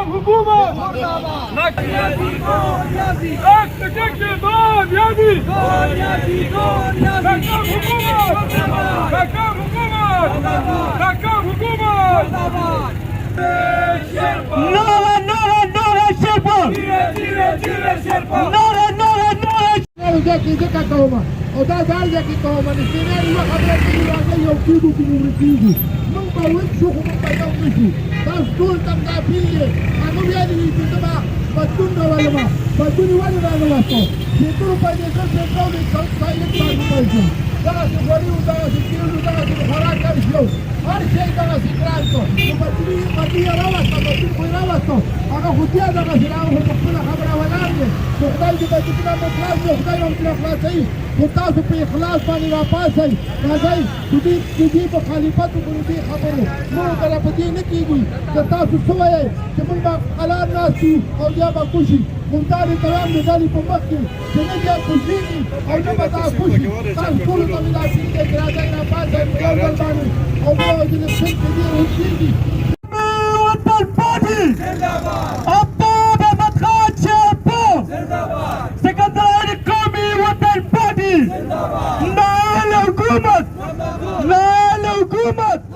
حكومة نكتب دون يدي نكتب حكومة نورا نورا شربا نورا Jackie Kahoma, o da Jackie Kahoma, ni sinari wa kabla kiwanga yokidu kinurikidu. Mungba wiksu kumungba yokidu. Das dul tangga piye. Anu biadi ni pitama, batunda walama, batuni walama wasto. Situ rupa jesa sekau ni silent bagu bagu. Jangan si boriu, jangan si kiru, jangan si khara karisyo. Har shay jangan si kranto. Batuni mati rawas, batuni koi rawas to. Aga hutia jangan si rawas, batuni khabra walanje. خدای دې چې کومه مخلاص دی خدای هم تر خلاصي خو تاسو په اخلاص باندې راپاسئ راځئ دې په خلیفت باندې دې خبرو موږ را په دې نه کېږي چې تاسو څه وایئ چې موږ به قلار ناست یو او یا به کوشي موږ دا د دوام د ځالې په مخ کې چې نه بیا کوشېږي او نه به دا کوشي تاسو ټولو ته مې دا اپیل دی چې راځئ راپاسئ په یو ځل باندې او بیا د نسل په دې وکېږي وطن پارټي سکندرانی قومی وطن پارٹی نال حکومت